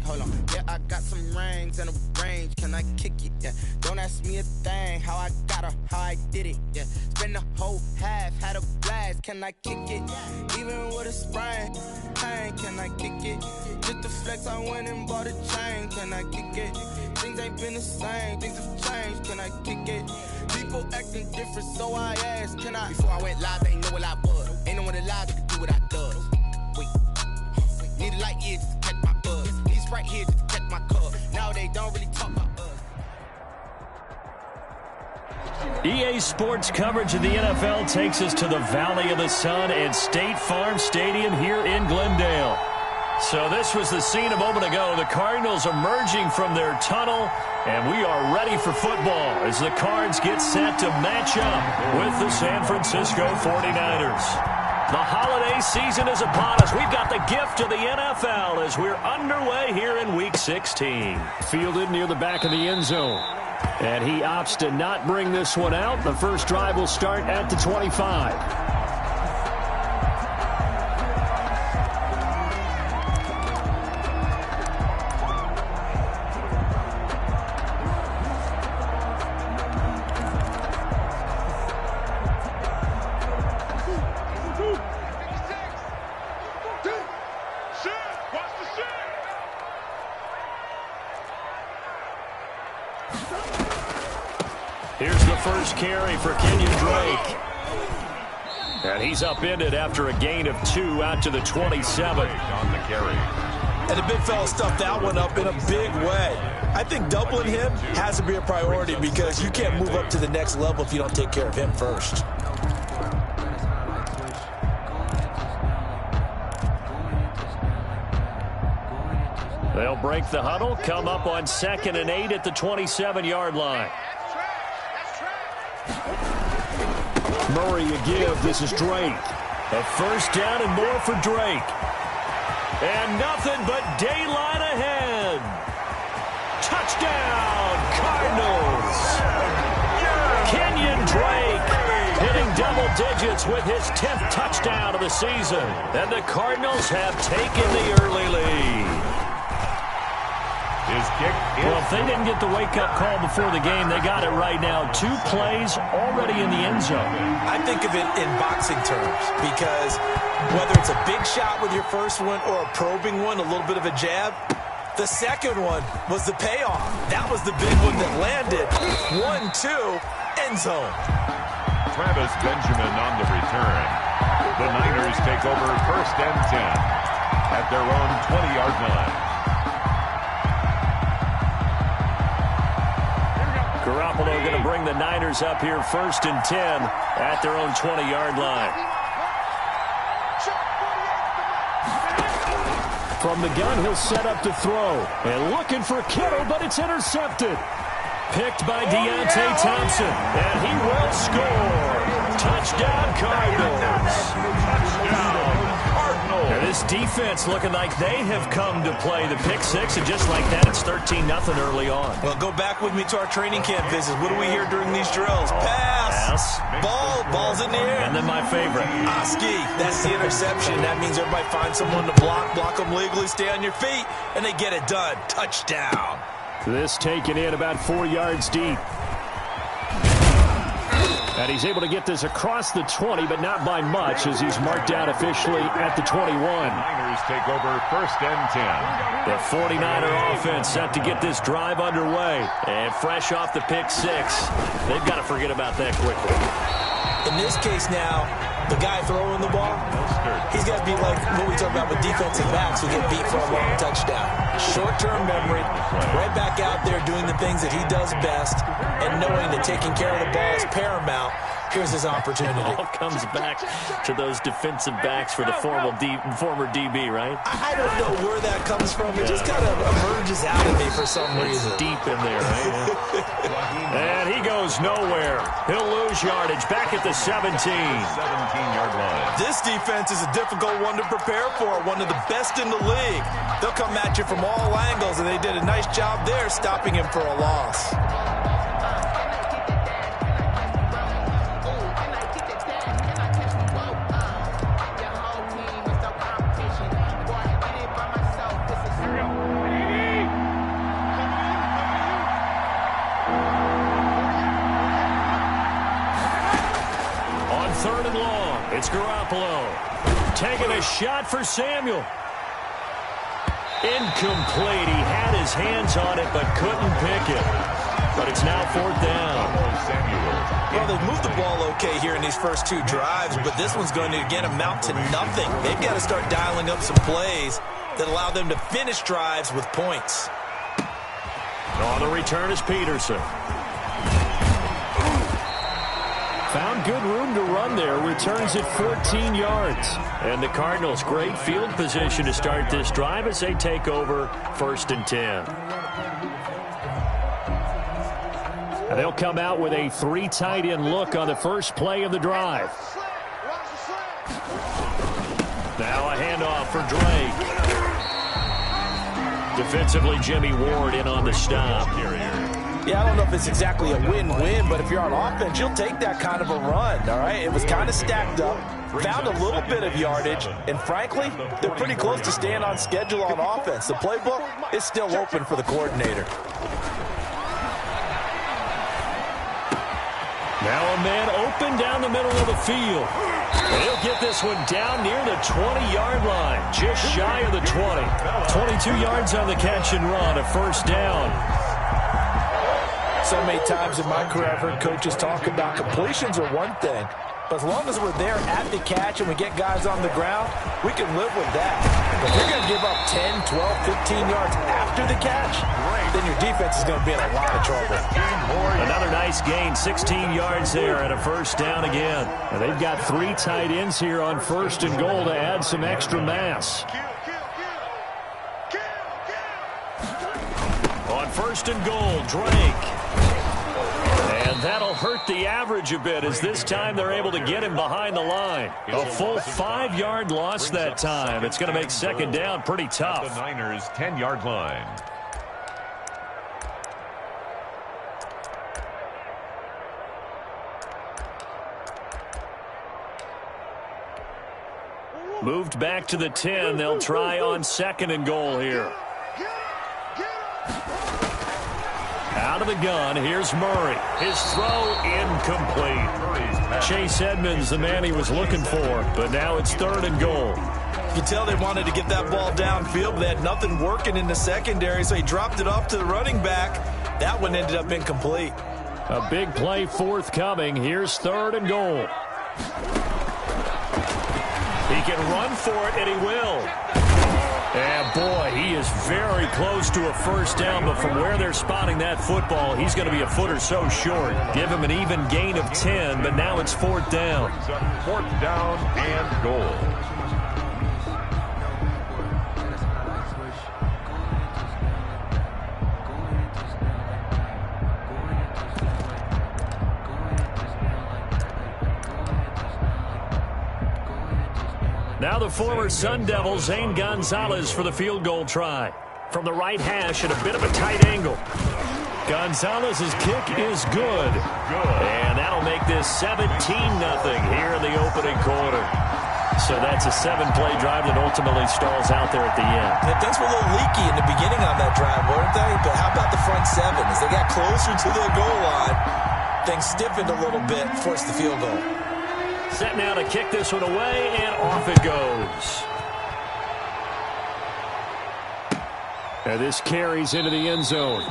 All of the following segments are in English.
hold on. Yeah, I got some rings and a range. Can I kick it? Yeah. Don't ask me a thing. How I got her, how I did it. Yeah. Spend the whole half, had a blast. Can I kick it? Even with a sprain, pain. Can I kick it? Just the flex, I went and bought a chain. Can I kick it? Things ain't been the same. Things have changed. Can I kick it? People acting different, so I asked, can I? Before I went live, they ain't know what I was. Ain't no one alive that could do what I does. Wait. Need a light here just to catch my buzz. Need Sprite here just to catch my cup. Now they don't really talk about us. EA Sports coverage of the NFL takes us to the Valley of the Sun and State Farm Stadium here in Glendale. So this was the scene a moment ago. The Cardinals emerging from their tunnel, and we are ready for football as the Cards get set to match up with the San Francisco 49ers. The holiday season is upon us. We've got the gift of the NFL as we're underway here in Week 16. Fielded near the back of the end zone. And he opts to not bring this one out. The first drive will start at the 25. Here's the first carry for Kenyon Drake. And he's upended after a gain of 2 out to the 27. On the carry. And the big fella stuffed that one up in a big way. I think doubling him has to be a priority because you can't move up to the next level if you don't take care of him first. They'll break the huddle, come up on 2nd and 8 at the 27-yard line. Murray a give. This is Drake. A first down and more for Drake. And nothing but daylight ahead. Touchdown, Cardinals. Kenyon Drake hitting double digits with his 10th touchdown of the season. And the Cardinals have taken the early lead. His kick is well, if they didn't get the wake-up call before the game, they got it right now. 2 plays already in the end zone. I think of it in boxing terms because whether it's a big shot with your first one or a probing one, a little bit of a jab, the second one was the payoff. That was the big one that landed. 1-2, end zone. Travis Benjamin on the return. The Niners take over 1st and 10 at their own 20-yard line. Garoppolo going to bring the Niners up here 1st and 10 at their own 20-yard line. From the gun, he'll set up to throw. And looking for Kittle, but it's intercepted. Picked by Deontay Thompson. And he will score. Touchdown, Cardinals. Touchdown, Cardinals. Now this defense looking like they have come to play the pick six, and just like that, it's 13-0 early on. Well, go back with me to our training camp visits. What do we hear during these drills? Pass. Ball's in the air. And then my favorite. Oski, that's the interception. That means everybody finds someone to block them legally, stay on your feet, and they get it done. Touchdown. This taken in about 4 yards deep. And he's able to get this across the 20, but not by much, as he's marked out officially at the 21. Niners take over 1st and 10. The 49er offense set to get this drive underway. And fresh off the pick six, they've got to forget about that quickly. In this case now, the guy throwing the ball, he's got to be like what we talk about with defensive backs who get beat for a long touchdown. Short-term memory, right back out there doing the things that he does best, and knowing that taking care of the ball is paramount. Here's his opportunity. It all comes back to those defensive backs for the former DB, right? I don't know where that comes from. It just kind of emerges out of me for some reason. It's deep in there, right? And he goes nowhere. He'll lose yardage back at the 17. 17-yard line. This defense is a difficult one to prepare for, one of the best in the league. They'll come at you from all angles, and they did a nice job there stopping him for a loss. Garoppolo taking a shot for Samuel. Incomplete. He had his hands on it but couldn't pick it. But it's now 4th down. Well, they've moved the ball okay here in these first 2 drives, but this one's going to, again, amount to nothing. They've got to start dialing up some plays that allow them to finish drives with points. On the return is Peterson. Found good room to run there. Returns it 14 yards. And the Cardinals, great field position to start this drive as they take over 1st and 10. And they'll come out with a 3 tight end look on the first play of the drive. Now a handoff for Drake. Defensively, Jimmy Ward in on the stop. Yeah, I don't know if it's exactly a win-win, but if you're on offense, you'll take that kind of a run, all right? It was kind of stacked up, found a little bit of yardage, and frankly, they're pretty close to staying on schedule on offense. The playbook is still open for the coordinator. Now a man open down the middle of the field. And he'll get this one down near the 20-yard line, just shy of the 20. 22 yards on the catch and run, a 1st down. So many times in my career I've heard coaches talk about completions are one thing, but as long as we're there at the catch and we get guys on the ground, we can live with that. But if you're going to give up 10, 12, 15 yards after the catch, then your defense is going to be in a lot of trouble. Another nice gain, 16 yards there and a 1st down again. And they've got 3 tight ends here on 1st and goal to add some extra mass. On 1st and goal, Drake. And that'll hurt the average a bit as this time they're able to get him behind the line. A full 5-yard loss that time. It's going to make 2nd down pretty tough. The Niners' 10-yard line. Moved back to the 10. They'll try on 2nd and goal here. Out of the gun, here's Murray. His throw incomplete. Chase Edmonds, the man he was looking for, but now it's 3rd and goal. You can tell they wanted to get that ball downfield, but they had nothing working in the secondary, so he dropped it off to the running back. That one ended up incomplete. A big play forthcoming. Here's 3rd and goal. He can run for it, and he will. And, boy, he is very close to a 1st down, but from where they're spotting that football, he's going to be a foot or so short. Give him an even gain of 10, but now it's 4th down. 4th down and goal. Now the former Sun Devil, Zane Gonzalez, for the field goal try. From the right hash at a bit of a tight angle. Gonzalez's kick is good. And that'll make this 17-0 here in the opening quarter. So that's a 7-play drive that ultimately stalls out there at the end. Yeah, things were a little leaky in the beginning on that drive, weren't they? But how about the front 7? As they got closer to their goal line, things stiffened a little bit, forced the field goal. Set now to kick this one away, and off it goes. And this carries into the end zone.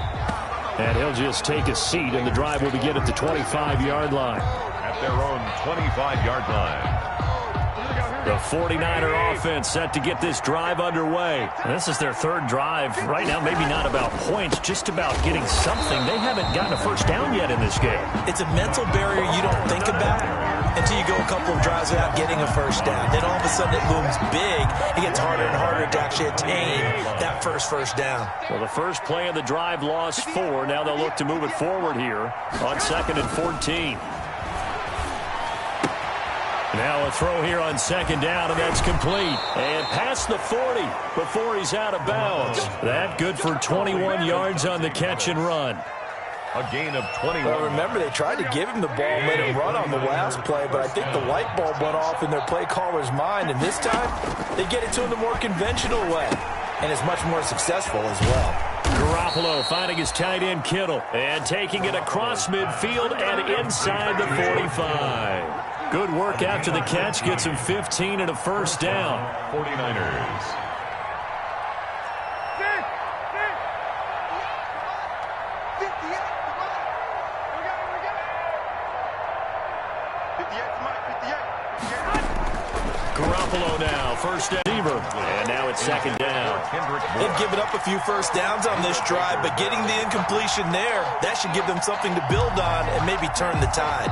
And he'll just take a seat, and the drive will begin at the 25-yard line. At their own 25-yard line. The 49er offense set to get this drive underway. And this is their 3rd drive. Right now, maybe not about points, just about getting something. They haven't gotten a 1st down yet in this game. It's a mental barrier you don't think about until you go a couple of drives without getting a 1st down. Then all of a sudden it looms big. It gets harder and harder to actually attain that first down. Well, the first play of the drive lost 4. Now they'll look to move it forward here on 2nd and 14. Now a throw here on 2nd down, and that's complete. And past the 40 before he's out of bounds. That good for 21 yards on the catch and run. A gain of 21. Well, remember, they tried to give him the ball and let him run on the last play, but I think the light bulb went off in their play caller's mind, and this time they get it to him the more conventional way, and it's much more successful as well. Garoppolo finding his tight end Kittle and taking it across midfield and inside the 45. Good work after the catch. Gets him 15 and a first down. 49ers. Garoppolo now, first down. And now it's second down. They've given up a few first downs on this drive, but getting the incompletion there, that should give them something to build on and maybe turn the tide.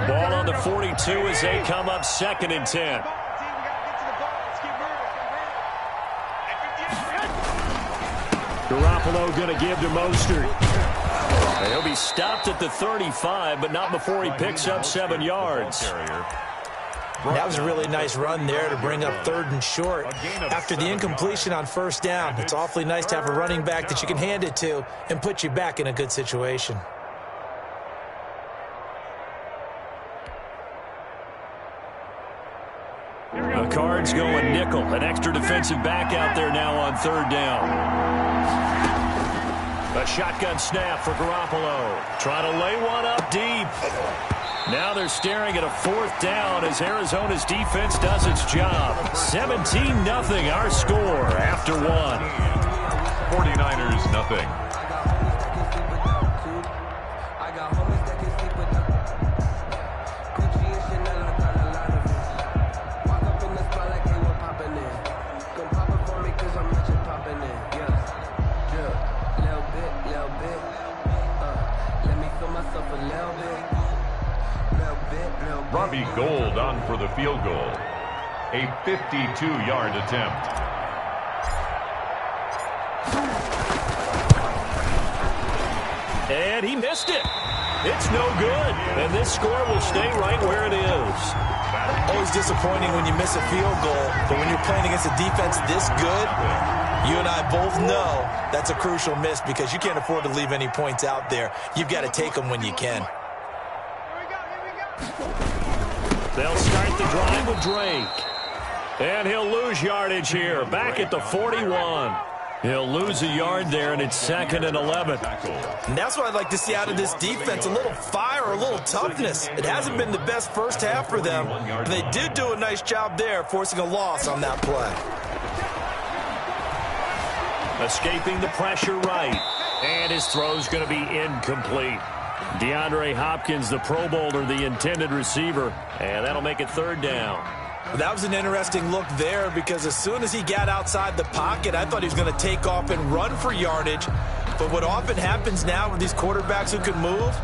Ball on the 42 as they come up 2nd and 10. Garoppolo going to give to Mostert. He'll be stopped at the 35, but not before he picks up 7 yards. That was a really nice run there to bring up 3rd and short. After the incompletion on first down, it's awfully nice to have a running back that you can hand it to and put you back in a good situation. The Cards going nickel. An extra defensive back out there now on 3rd down. A shotgun snap for Garoppolo. Trying to lay one up deep. Now they're staring at a 4th down as Arizona's defense does its job. 17-0 our score after 1. 49ers nothing. Robbie Gould on for the field goal. A 52-yard attempt. And he missed it. It's no good. And this score will stay right where it is. Always disappointing when you miss a field goal, but when you're playing against a defense this good, you and I both know that's a crucial miss because you can't afford to leave any points out there. You've got to take them when you can. They'll start the drive with Drake. And he'll lose yardage here. Back at the 41. He'll lose a yard there, and it's 2nd and 11. And that's what I'd like to see out of this defense, a little fire, a little toughness. It hasn't been the best first half for them, but they did do a nice job there, forcing a loss on that play. Escaping the pressure right. And his throw's going to be incomplete. DeAndre Hopkins, the Pro Bowler, the intended receiver. And that'll make it 3rd down. That was an interesting look there because as soon as he got outside the pocket, I thought he was going to take off and run for yardage. But what often happens now with these quarterbacks who can move,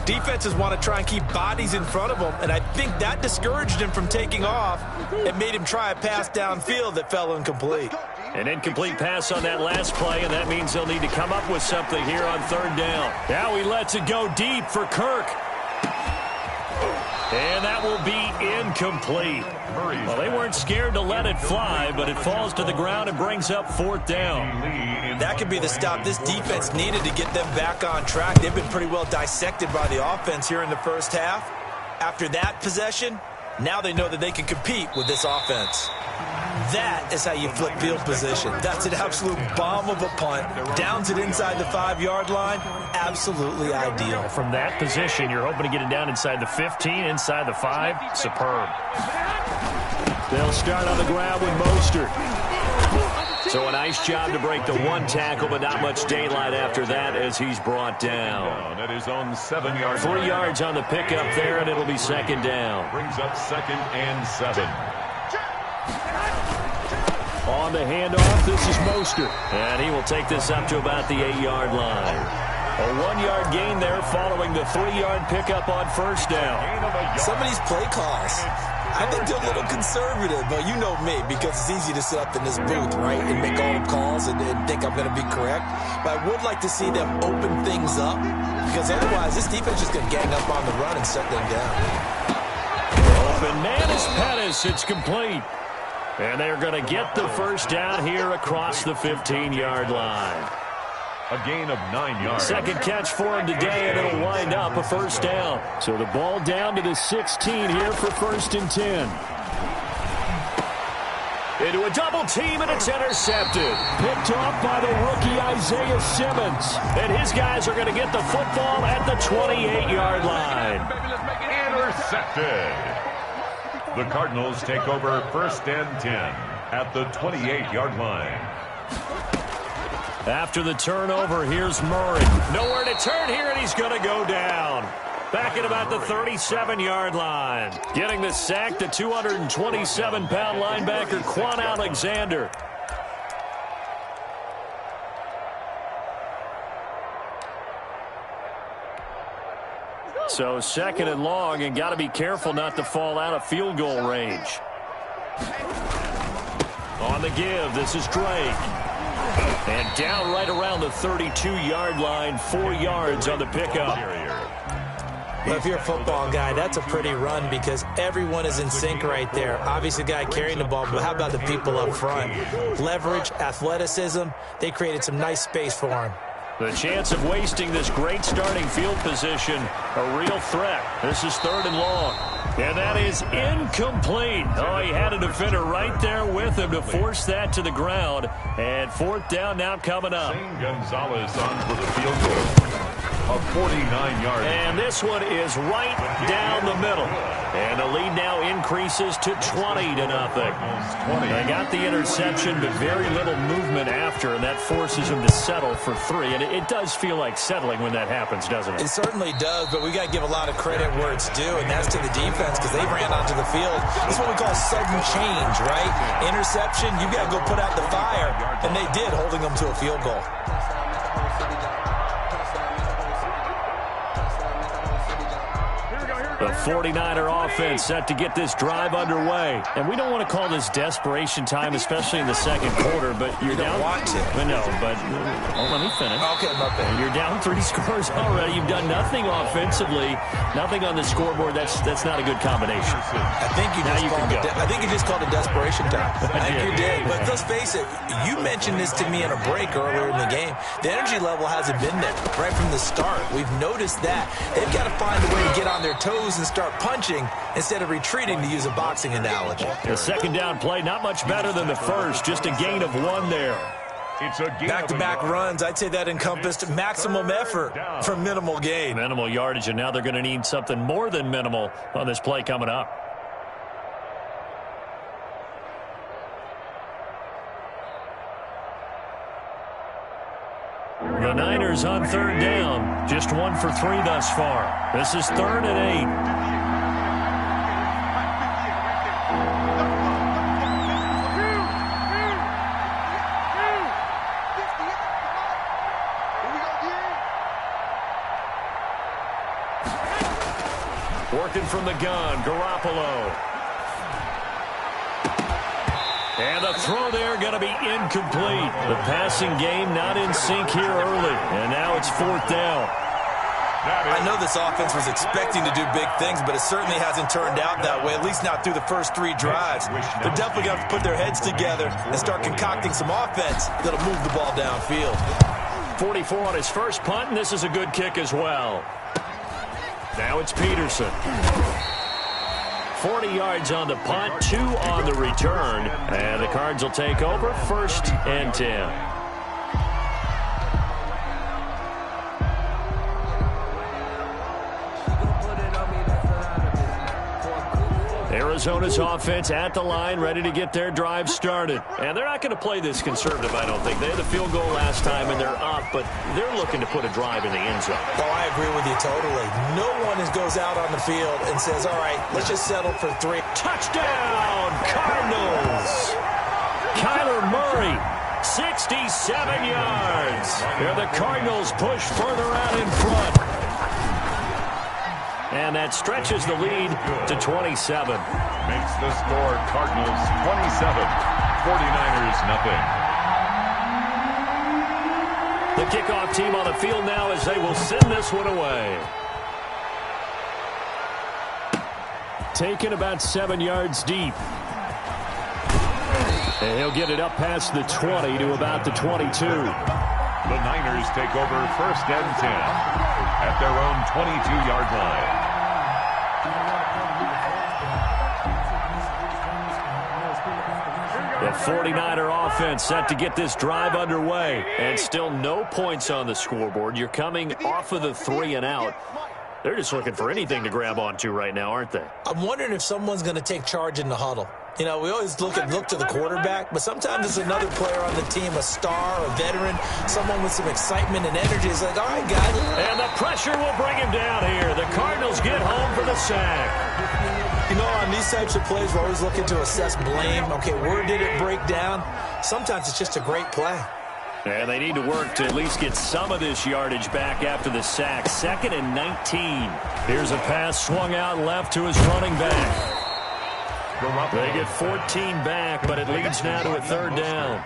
defenses want to try and keep bodies in front of them, and I think that discouraged him from taking off and made him try a pass downfield that fell incomplete. An incomplete pass on that last play, and that means they'll need to come up with something here on 3rd down. Now he lets it go deep for Kirk. And that will be incomplete. Well, they weren't scared to let it fly, but it falls to the ground and brings up 4th down. That could be the stop this defense needed to get them back on track. They've been pretty well dissected by the offense here in the first half. After that possession, now they know that they can compete with this offense. That is how you flip field position. That's an absolute bomb of a punt. Downs it inside the 5-yard line. Absolutely ideal. From that position, you're hoping to get it down inside the 15, inside the 5. Superb. They'll start on the ground with Mostert. So a nice job to break the 1 tackle, but not much daylight after that as he's brought down. At his own 7-yard 3 yards on the pickup there, and it'll be 2nd down. Brings up 2nd and 7. On the handoff, this is Mostert. And he will take this up to about the 8-yard line. A 1-yard gain there following the 3-yard pickup on 1st down. Some of these play calls, I think they're a little conservative, but you know me, because it's easy to sit up in this booth, right, and make all the calls and think I'm going to be correct. But I would like to see them open things up, because otherwise this defense is going to gang up on the run and shut them down. Open man is Pettis. It's complete. And they're going to get the 1st down here across the 15-yard line. A gain of 9 yards. 2nd catch for him today, and it'll wind up a 1st down. So the ball down to the 16 here for 1st and 10. into a double team, and it's intercepted. Picked off by the rookie Isaiah Simmons. And his guys are going to get the football at the 28-yard line. Intercepted. The Cardinals take over 1st and 10 at the 28-yard line. After the turnover, here's Murray. Nowhere to turn here, and he's going to go down. Back at about the 37-yard line. Getting the sack, the 227-pound linebacker, Quan Alexander. So 2nd and long, and got to be careful not to fall out of field goal range. On the give, this is Drake. And down right around the 32-yard line, 4 yards on the pickup. Well, if you're a football guy, that's a pretty run because everyone is in sync right there. Obviously, the guy carrying the ball, but how about the people up front? Leverage, athleticism, they created some nice space for him. The chance of wasting this great starting field position, a real threat. This is 3rd and long. And that is incomplete. Oh, he had a defender right there with him to force that to the ground. And 4th down now coming up. Shane Gonzalez on for the field goal. A 49-yard. And this one is right down the middle. And the lead now increases to 20-0. They got the interception, but very little movement after, and that forces them to settle for 3. And it does feel like settling when that happens, doesn't it? It certainly does, but we got to give a lot of credit where it's due, and that's to the defense because they ran onto the field. This is what we call sudden change, right? Interception, you got to go put out the fire, and they did, holding them to a field goal. The 49er offense set to get this drive underway. And we don't want to call this desperation time, especially in the 2nd quarter, but you're down. Want to. No, but let me finish. Okay, my bad. You're down 3 scores already. You've done nothing offensively, nothing on the scoreboard. That's not a good combination. I think you just called it desperation time. I think you did. But let's face it, you mentioned this to me in a break earlier in the game. The energy level hasn't been there right from the start. We've noticed that. They've got to find a way to get on their toes and start punching instead of retreating, to use a boxing analogy. The 2nd down play, not much better than the first. Just a gain of 1 there. It's a back-to-back runs. I'd say that encompassed maximum effort for minimal gain. Minimal yardage, and now they're going to need something more than minimal on this play coming up. The Niners on 3rd down. Just 1 for 3 thus far. This is 3rd and 8. Working from the gun, Garoppolo. And the throw there going to be incomplete. The passing game not in sync here early. And now it's 4th down. I know this offense was expecting to do big things, but it certainly hasn't turned out that way, at least not through the first 3 drives. They're definitely going to have to put their heads together and start concocting some offense that'll move the ball downfield. 44 on his first punt, and this is a good kick as well. Now it's Peterson. 40 yards on the punt, 2 on the return. And the Cards will take over 1st and 10. Arizona's offense at the line, ready to get their drive started. And they're not going to play this conservative, I don't think. They had the field goal last time, and they're up, but they're looking to put a drive in the end zone. Oh, I agree with you totally. No one goes out on the field and says, all right, let's just settle for 3. Touchdown, Cardinals! Kyler Murray, 67 yards. Here the Cardinals push further out in front. And that stretches the lead to 27. Makes the score Cardinals 27, 49ers nothing. The kickoff team on the field now as they will send this one away. Taken about 7 yards deep. And he'll get it up past the 20 to about the 22. The Niners take over 1st and 10 at their own 22-yard line. The 49er offense set to get this drive underway. And still no points on the scoreboard. You're coming off of the 3 and out. They're just looking for anything to grab onto right now, aren't they? I'm wondering if someone's going to take charge in the huddle. You know, we always look to the quarterback, but sometimes it's another player on the team, a star, a veteran, someone with some excitement and energy. It's like, all right, guys. And the pressure will bring him down here. The Cardinals get home for the sack. You know, on these types of plays, we're always looking to assess blame. Okay, where did it break down? Sometimes it's just a great play. And they need to work to at least get some of this yardage back after the sack. 2nd and 19. Here's a pass swung out left to his running back. They get 14 back, but it leads now to a 3rd down.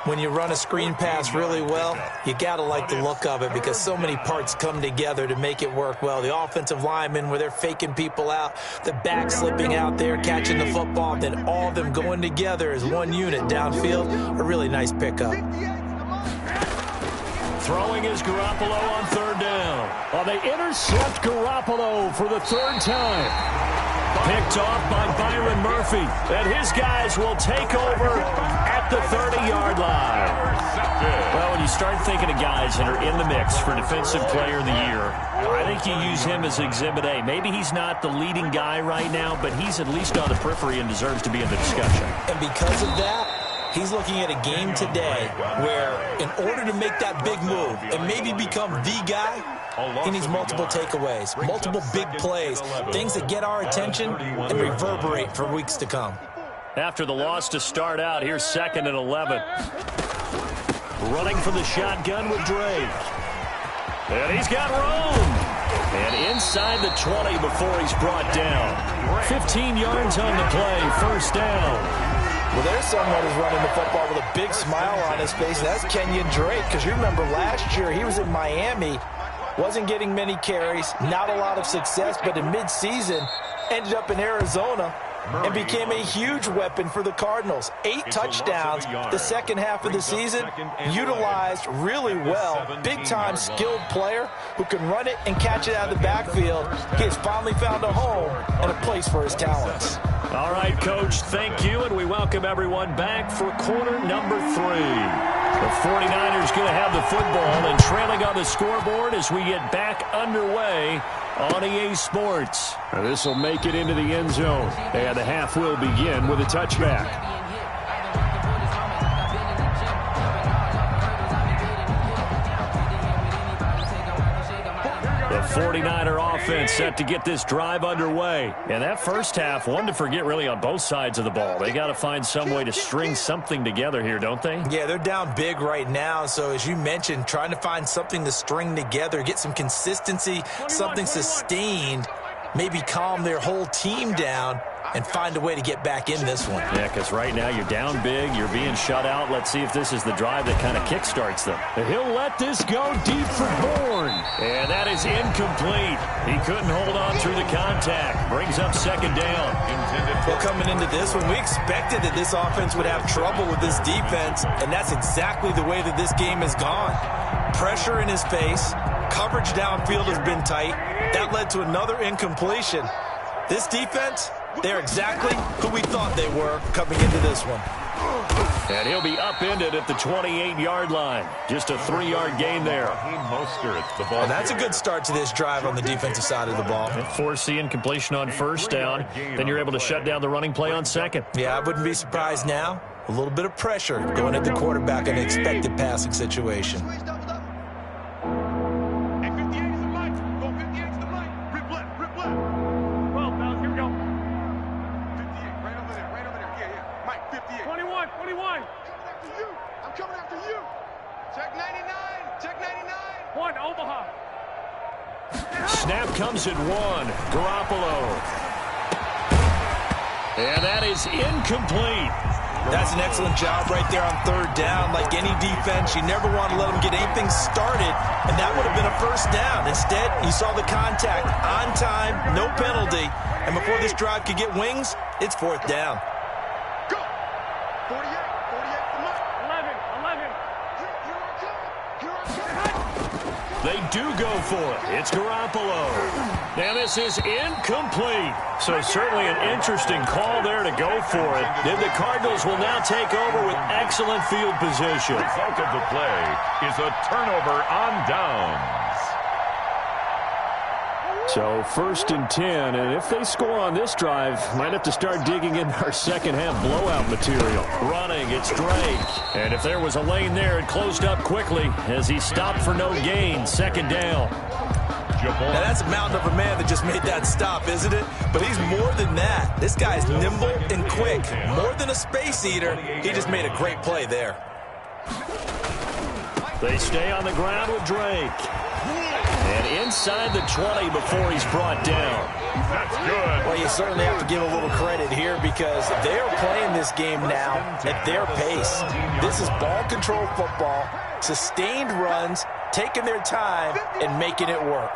When you run a screen pass really well, you got to like the look of it because so many parts come together to make it work well. The offensive linemen, where they're faking people out, the back slipping out there, catching the football, then all of them going together as one unit downfield. A really nice pickup. Throwing is Garoppolo on 3rd down. Oh, they intercept Garoppolo for the 3rd time. Picked off by Byron Murphy. And his guys will take over at the 30-yard line. Well, when you start thinking of guys that are in the mix for Defensive Player of the Year, I think you use him as Exhibit A. Maybe he's not the leading guy right now, but he's at least on the periphery and deserves to be in the discussion. And because of that, he's looking at a game today where in order to make that big move and maybe become the guy, he needs multiple takeaways, multiple big plays, things that get our attention and reverberate for weeks to come. After the loss to start out, here's 2nd and 11. Running from the shotgun with Dre. And he's got room. And inside the 20 before he's brought down. 15 yards on the play, 1st down. Well, there's someone who's running the football with a big smile on his face. That's Kenyon Drake, because you remember last year he was in Miami, wasn't getting many carries, not a lot of success, but in midseason ended up in Arizona and became a huge weapon for the Cardinals. 8 touchdowns the second half of the season, utilized really well. Big-time skilled player who can run it and catch it out of the backfield. He has finally found a home and a place for his talents. All right, Coach, thank you, and we welcome everyone back for quarter number 3. The 49ers going to have the football and trailing on the scoreboard as we get back underway on EA Sports. This will make it into the end zone, and the half will begin with a touchback. The 49er offense set to get this drive underway. And that first half, one to forget really on both sides of the ball. They got to find some way to string something together here, don't they? Yeah, they're down big right now. So as you mentioned, trying to find something to string together, get some consistency, something sustained, maybe calm their whole team down and find a way to get back in this one. Yeah, because right now you're down big, you're being shut out. Let's see if this is the drive that kind of kickstarts them. He'll let this go deep for Bourne. And that is incomplete. He couldn't hold on through the contact. Brings up 2nd down. Well, coming into this one, we expected that this offense would have trouble with this defense, and that's exactly the way that this game has gone. Pressure in his face. Coverage downfield has been tight. That led to another incompletion. This defense, they're exactly who we thought they were coming into this one. And he'll be upended at the 28-yard line. Just a 3-yard gain there. And that's a good start to this drive on the defensive side of the ball. Force the incompletion on 1st down. Then you're able to shut down the running play on 2nd. Yeah, I wouldn't be surprised now. A little bit of pressure going at the quarterback in an expected passing situation. Snap comes at 1. Garoppolo. And that is incomplete. That's an excellent job right there on 3rd down. Like any defense, you never want to let them get anything started, and that would have been a 1st down. Instead, you saw the contact on time, no penalty, and before this drive could get wings, it's 4th down. Go! 48, come on. 11. Here I come. They do go for it. It's Garoppolo. And this is incomplete. So certainly an interesting call there to go for it. Then the Cardinals will now take over with excellent field position. The result of the play is a turnover on downs. So 1st and 10, and if they score on this drive, might have to start digging in our second-half blowout material. Running, it's Drake. And if there was a lane there, it closed up quickly as he stopped for no gain. 2nd down. Now that's a mountain of a man that just made that stop, isn't it? But he's more than that. This guy's nimble and quick. More than a space eater, he just made a great play there. They stay on the ground with Drake. And inside the 20 before he's brought down. That's good. Well, you certainly have to give a little credit here because they're playing this game now at their pace. This is ball control football, sustained runs, taking their time and making it work.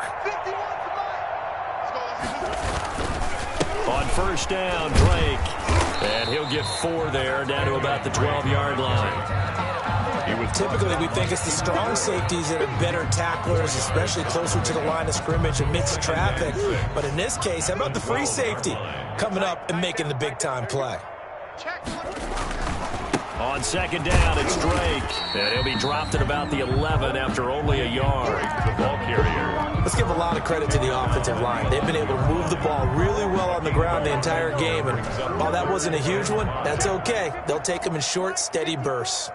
On 1st down, Drake. And he'll get 4 there, down to about the 12-yard line. Typically, we think it's the strong safeties that are better tacklers, especially closer to the line of scrimmage amidst traffic. But in this case, how about the free safety coming up and making the big-time play? On 2nd down, it's Drake. And he'll be dropped at about the 11 after only a yard. The ball carrier. Let's give a lot of credit to the offensive line. They've been able to move the ball really well on the ground the entire game. And while that wasn't a huge one, that's okay. They'll take them in short, steady bursts.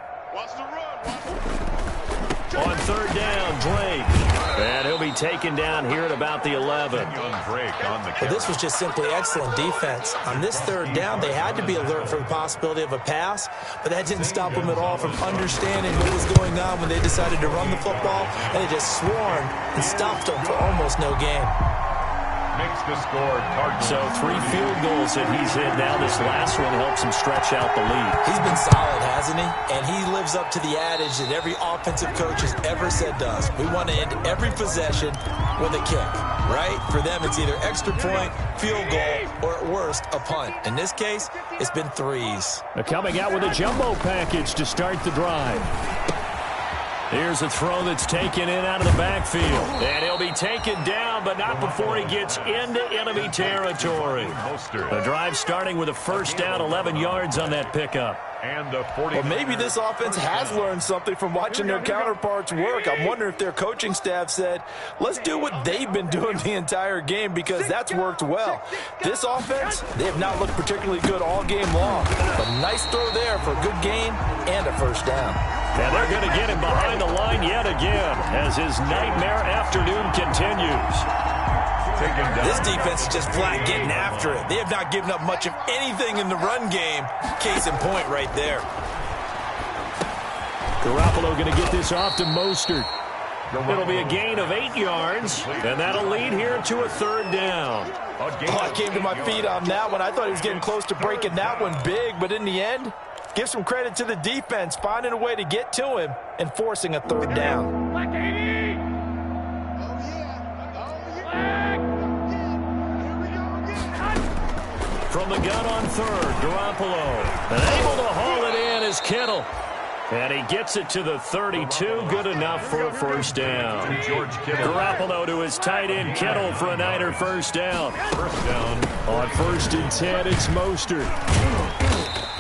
On 3rd down, Drake. And he'll be taken down here at about the 11. Well, this was just simply excellent defense. On this 3rd down, they had to be alert for the possibility of a pass, but that didn't stop them at all from understanding what was going on when they decided to run the football, and they just swarmed and stopped them for almost no gain. Makes the score Cardinals. So 3 field goals that he's hit now. This last one helps him stretch out the lead. He's been solid, hasn't he? And he lives up to the adage that every offensive coach has ever said to us. We want to end every possession with a kick, right? For them, it's either extra point, field goal, or at worst, a punt. In this case, it's been 3s. They're coming out with a jumbo package to start the drive. Here's a throw that's taken in out of the backfield. And he'll be taken down, but not before he gets into enemy territory. The drive starting with a 1st down, 11 yards on that pickup. And the 40. Well, maybe this offense has learned something from watching their counterparts work. I'm wondering if their coaching staff said, let's do what they've been doing the entire game because that's worked well. This offense, they have not looked particularly good all game long. But nice throw there for a good gain and a 1st down. And they're going to get him behind the line yet again as his nightmare afternoon continues. This defense is just flat getting after it. They have not given up much of anything in the run game. Case in point right there. Garoppolo going to get this off to Mostert. It'll be a gain of 8 yards, and that'll lead here to a 3rd down. Oh, I came to my feet on that one. I thought he was getting close to breaking that one big, but in the end, give some credit to the defense, finding a way to get to him and forcing a 3rd down. From the gun on 3rd, Garoppolo. And able to haul it in is Kittle. And he gets it to the 32. Good enough for a 1st down. Garoppolo to his tight end, Kittle, for a Niner 1st down. 1st down. On 1st and 10, it's Mostert.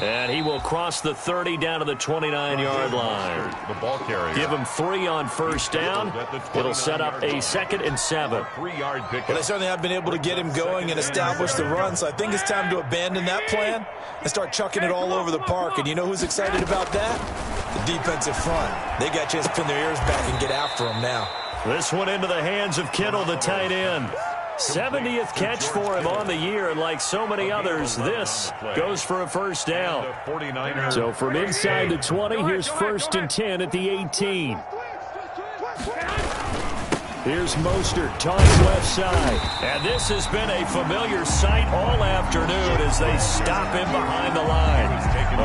And he will cross the 30 down to the 29-yard line. The ball carrier. Give him 3 on 1st down. It'll set up a 2nd and 7. 3-yard pickup. Well, they certainly have been able to get him going and establish the run, so I think it's time to abandon that plan and start chucking it all over the park. And you know who's excited about that? The defensive front. They got a chance to pin their ears back and get after him now. This one into the hands of Kittle, the tight end. 70th catch for him on the year, and like so many others, this goes for a 1st down. So from inside the 20, here's 1st and 10 at the 18. Here's Mostert, toss left side. And this has been a familiar sight all afternoon as they stop him behind the line.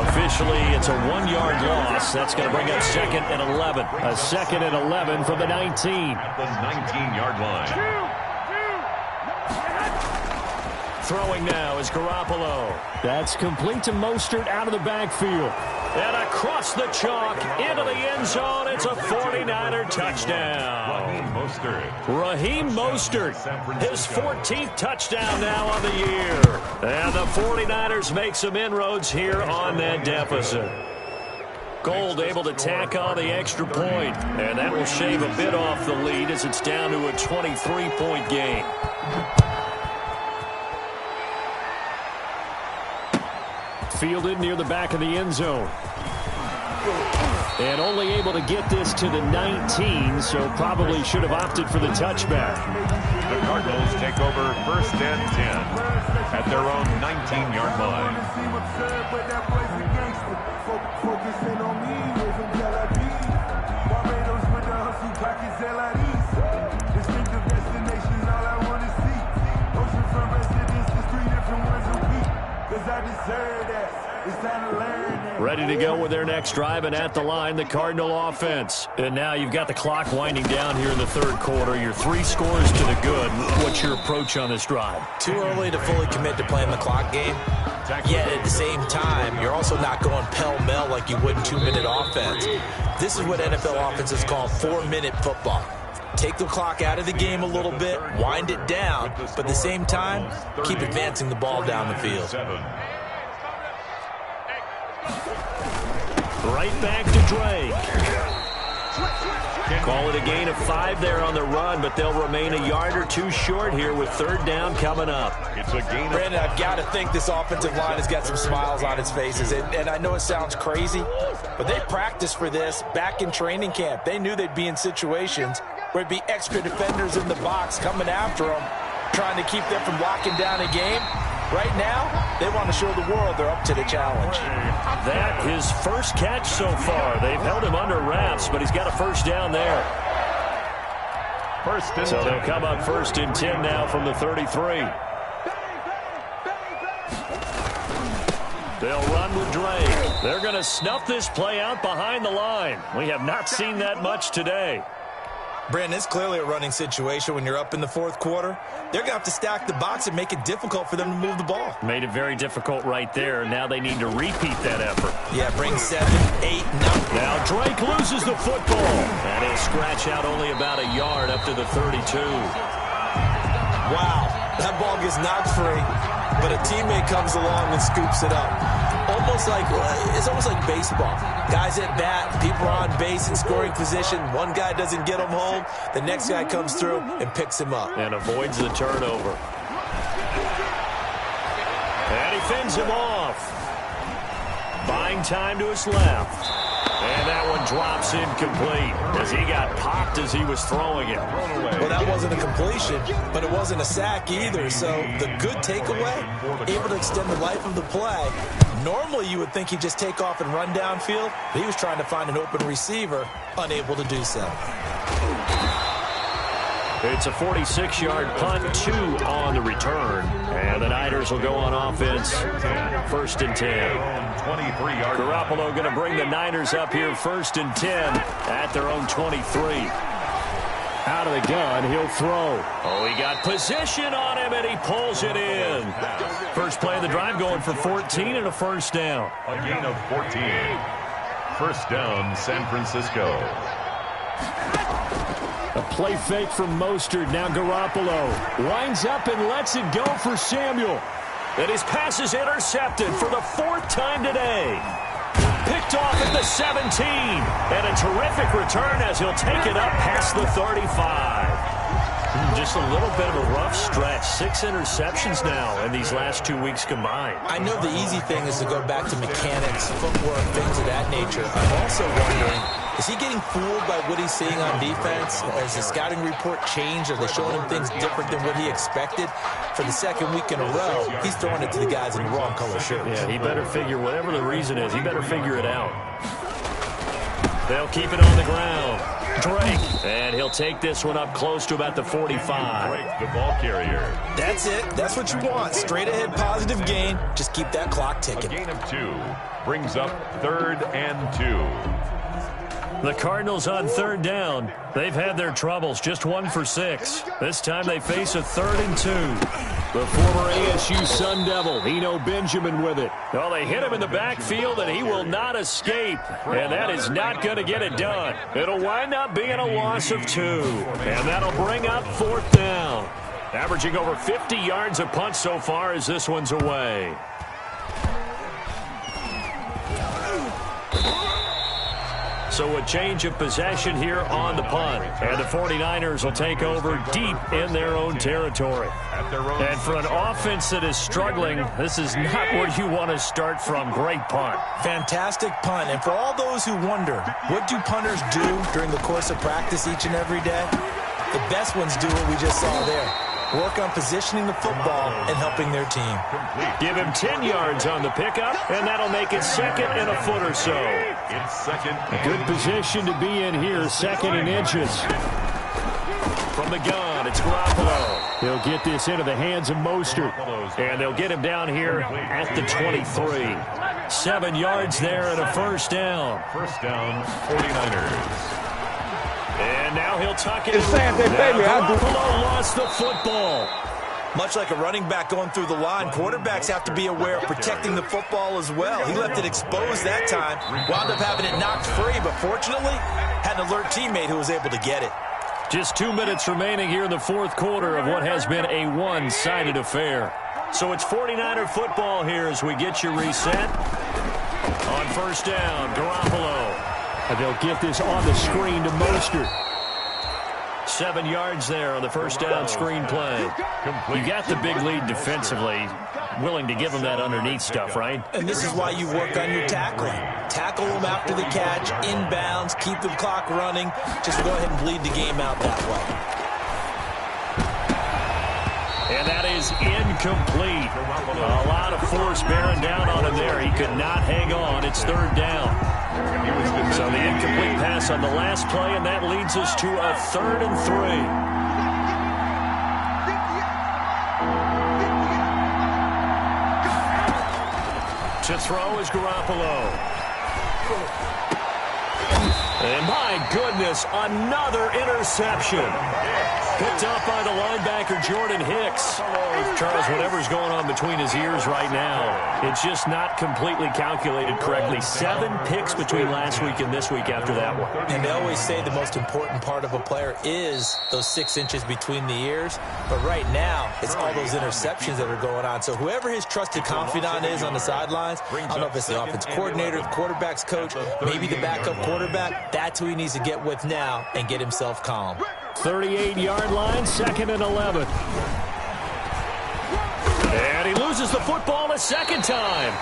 Officially, it's a 1-yard loss. That's going to bring up 2nd and 11. A 2nd and 11 from the 19. At the 19-yard line. Throwing now is Garoppolo. That's complete to Mostert out of the backfield. And across the chalk, into the end zone, it's a 49er touchdown. Raheem Mostert, his 14th touchdown now on the year. And the 49ers make some inroads here on that deficit. Gold able to tack on the extra point, and that will shave a bit off the lead as it's down to a 23-point game. Fielded near the back of the end zone. And only able to get this to the 19, so probably should have opted for the touchback. The Cardinals take over 1st and 10 at their own 19-yard line. Ready to go with their next drive, and at the line, the Cardinal offense. And now you've got the clock winding down here in the third quarter. You're 3 scores to the good. What's your approach on this drive? Too early to fully commit to playing the clock game. Yet at the same time, you're also not going pell-mell like you would in 2-minute offense. This is what NFL offenses call 4-minute football. Take the clock out of the game a little bit, wind it down, but at the same time, keep advancing the ball down the field. Right back to Drake. Call it a gain of 5 there on the run, but they'll remain a yard or 2 short here with 3rd down coming up. It's a gain. Brandon, I've got to think this offensive line has got some smiles on its faces. And I know it sounds crazy, but they practiced for this back in training camp. They knew they'd be in situations where it'd be extra defenders in the box coming after them, trying to keep them from locking down a game. Right now, they want to show the world they're up to the challenge. That his first catch so far. They've held him under wraps, but he's got a 1st down there. So they'll come up 1st and 10 now from the 33. They'll run with Drake. They're going to snuff this play out behind the line. We have not seen that much today. Brandon, it's clearly a running situation when you're up in the 4th quarter. They're going to have to stack the box and make it difficult for them to move the ball. Made it very difficult right there. Now they need to repeat that effort. Yeah, bring 7, 8, Now Drake loses the football. And he'll scratch out only about a yard up to the 32. Wow, that ball gets knocked free, but a teammate comes along and scoops it up. It's almost like baseball. Guys at bat, people are on base in scoring position. One guy doesn't get him home. The next guy comes through and picks him up. And avoids the turnover. And he fends him off. Buying time to his left. And that one drops incomplete as he got popped as he was throwing it. Well, that wasn't a completion, but it wasn't a sack either. So the good takeaway, able to extend the life of the play. Normally you would think he'd just take off and run downfield, but he was trying to find an open receiver, unable to do so. It's a 46-yard punt, 2 on the return. And the Niners will go on offense, 1st and 10. Garoppolo going to bring the Niners up here, 1st and 10 at their own 23. Out of the gun, he'll throw. Oh, he got position on him, and he pulls it in. First play of the drive going for 14 and a 1st down. A gain of 14. 1st down, San Francisco. A play fake from Mostert. Now Garoppolo winds up and lets it go for Samuel. And his pass is intercepted for the 4th time today. Picked off at the 17. And a terrific return as he'll take it up past the 35. Just a little bit of a rough stretch. 6 interceptions now in these last 2 weeks combined. I know the easy thing is to go back to mechanics, footwork, things of that nature. I'm also wondering, is he getting fooled by what he's seeing on defense? Has the scouting report changed? Are they showing him things different than what he expected? For the 2nd week in a row, he's throwing it to the guys in the wrong color shirts. Yeah, he better figure, whatever the reason is, he better figure it out. They'll keep it on the ground. Drake. And he'll take this one up close to about the 45. Drake, the ball carrier. That's it. That's what you want. Straight ahead positive gain. Just keep that clock ticking. A gain of 2 brings up 3rd and 2. The Cardinals on 3rd down. They've had their troubles. Just 1 for 6. This time they face a 3rd and 2. The former ASU Sun Devil, Eno Benjamin with it. Well, they hit him in the backfield, and he will not escape. And that is not going to get it done. It'll wind up being a loss of 2. And that'll bring up 4th down. Averaging over 50 yards a punt so far as this one's away. So a change of possession here on the punt. And the 49ers will take over deep in their own territory. And for an offense that is struggling, this is not where you want to start from. Great punt. Fantastic punt. And for all those who wonder, what do punters do during the course of practice each and every day? The best ones do what we just saw there. Work on positioning the football and helping their team. Give him 10 yards on the pickup, and that'll make it 2nd and a foot or so. It's 2nd. Good position to be in here, 2nd and inches. From the gun, it's Garoppolo. He'll get this into the hands of Mostert. And they'll get him down here at the 23. 7 yards there and a 1st down. 1st down, 49ers. And now he'll tuck it in. Garoppolo lost the football. Much like a running back going through the line, quarterbacks have to be aware of protecting the football as well. He left it exposed that time, wound up having it knocked free, but fortunately had an alert teammate who was able to get it. Just 2 minutes remaining here in the 4th quarter of what has been a one-sided affair. So it's 49er football here as we get you reset. On 1st down, Garoppolo. And they'll get this on the screen to Mostert. 7 yards there on the 1st down screen play. You got the big lead defensively. Willing to give them that underneath stuff, right? And this is why you work on your tackling. Tackle them after the catch, inbounds, keep the clock running. Just go ahead and bleed the game out that way. And that is incomplete. A lot of force bearing down on him there. He could not hang on. It's 3rd down. So the incomplete pass on the last play, and that leads us to a 3rd and 3. To throw is Garoppolo. And my goodness, another interception. Picked up by the linebacker, Jordan Hicks. Charles, whatever's going on between his ears right now, it's just not completely calculated correctly. 7 picks between last week and this week after that one. And they always say the most important part of a player is those 6 inches between the ears. But right now, it's all those interceptions that are going on. So whoever his trusted confidant is on the sidelines, I don't know if it's the offense coordinator, the quarterback's coach, maybe the backup quarterback, that's who he needs to get with now and get himself calm. 38-yard line, 2nd and 11. And he loses the football a 2nd time.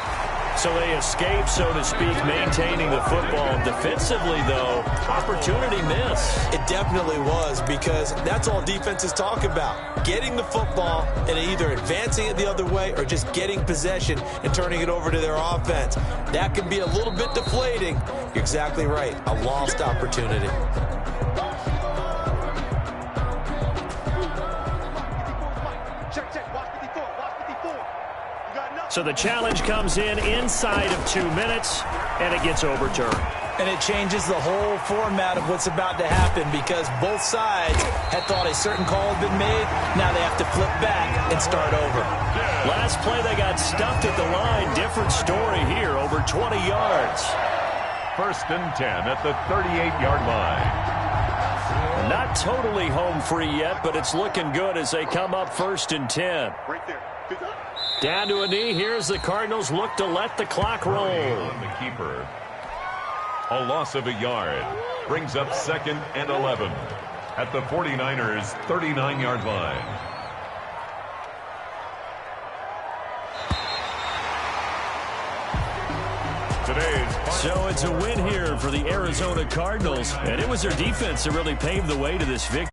So they escape, so to speak, maintaining the football. Defensively, though, opportunity miss. It definitely was, because that's all defenses talk about. Getting the football and either advancing it the other way or just getting possession and turning it over to their offense. That can be a little bit deflating. You're exactly right. A lost opportunity. So the challenge comes in inside of 2 minutes, and it gets overturned. And it changes the whole format of what's about to happen, because both sides had thought a certain call had been made. Now they have to flip back and start over. Last play, they got stuffed at the line. Different story here, over 20 yards. 1st and 10 at the 38-yard line. Not totally home free yet, but it's looking good as they come up 1st and 10. Right there. Down to a knee. Here's the Cardinals look to let the clock roll. The keeper. A loss of a yard. Brings up 2nd and 11 at the 49ers' 39-yard line. So it's a win here for the Arizona Cardinals, and it was their defense that really paved the way to this victory.